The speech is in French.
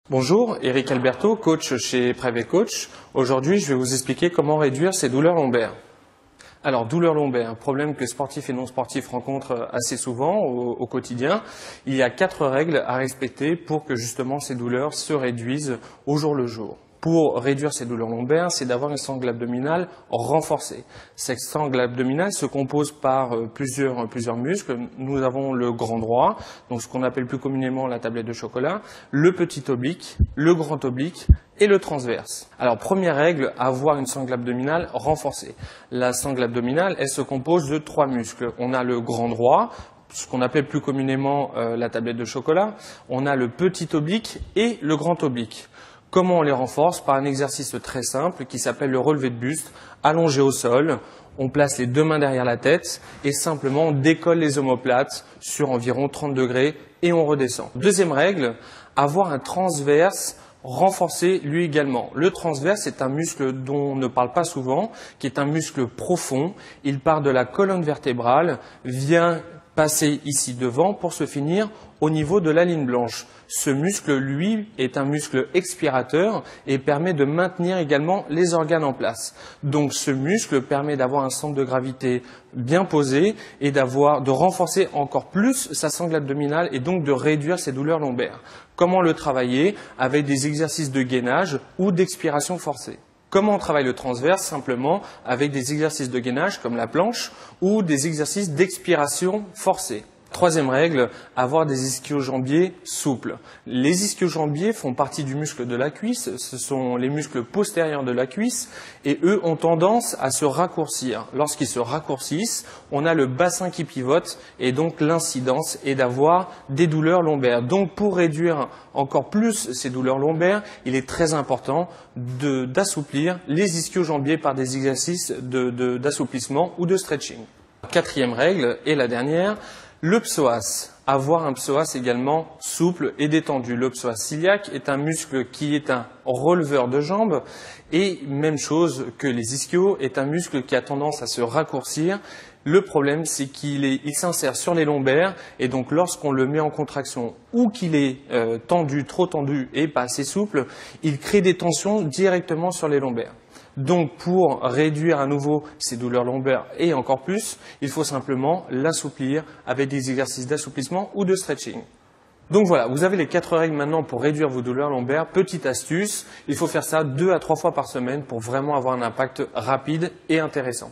Bonjour, Eric Alberto, coach chez Private Coach. Aujourd'hui, je vais vous expliquer comment réduire ces douleurs lombaires. Alors, douleurs lombaires, un problème que sportifs et non sportifs rencontrent assez souvent au quotidien. Il y a 4 règles à respecter pour que justement ces douleurs se réduisent au jour le jour. Pour réduire ces douleurs lombaires, c'est d'avoir une sangle abdominale renforcée. Cette sangle abdominale se compose par plusieurs muscles. Nous avons le grand droit, donc ce qu'on appelle plus communément la tablette de chocolat, le petit oblique, le grand oblique et le transverse. Alors, première règle, avoir une sangle abdominale renforcée. La sangle abdominale, elle se compose de 3 muscles. On a le grand droit, ce qu'on appelle plus communément la tablette de chocolat. On a le petit oblique et le grand oblique. Comment on les renforce? Par un exercice très simple qui s'appelle le relevé de buste, allongé au sol. On place les 2 mains derrière la tête et simplement on décolle les omoplates sur environ 30 degrés et on redescend. Deuxième règle, avoir un transverse renforcé lui également. Le transverse est un muscle dont on ne parle pas souvent, qui est un muscle profond. Il part de la colonne vertébrale, vient passer ici devant pour se finir au niveau de la ligne blanche. Ce muscle, lui, est un muscle expirateur et permet de maintenir également les organes en place. Donc ce muscle permet d'avoir un centre de gravité bien posé et de renforcer encore plus sa sangle abdominale et donc de réduire ses douleurs lombaires. Comment le travailler? Avec des exercices de gainage ou d'expiration forcée. Comment on travaille le transverse? Simplement avec des exercices de gainage comme la planche ou des exercices d'expiration forcée. Troisième règle, avoir des ischio-jambiers souples. Les ischio-jambiers font partie du muscle de la cuisse, ce sont les muscles postérieurs de la cuisse et eux ont tendance à se raccourcir. Lorsqu'ils se raccourcissent, on a le bassin qui pivote et donc l'incidence est d'avoir des douleurs lombaires. Donc pour réduire encore plus ces douleurs lombaires, il est très important d'assouplir les ischio-jambiers par des exercices d'assouplissement ou de stretching. Quatrième règle et la dernière, le psoas. Avoir un psoas également souple et détendu. Le psoas ciliaque est un muscle qui est un releveur de jambes et même chose que les ischios, est un muscle qui a tendance à se raccourcir. Le problème, c'est qu'il s'insère sur les lombaires et donc lorsqu'on le met en contraction ou qu'il est tendu, trop tendu et pas assez souple, il crée des tensions directement sur les lombaires. Donc pour réduire à nouveau ces douleurs lombaires et encore plus, il faut simplement l'assouplir avec des exercices d'assouplissement ou de stretching. Donc voilà, vous avez les 4 règles maintenant pour réduire vos douleurs lombaires. Petite astuce, il faut faire ça 2 à 3 fois par semaine pour vraiment avoir un impact rapide et intéressant.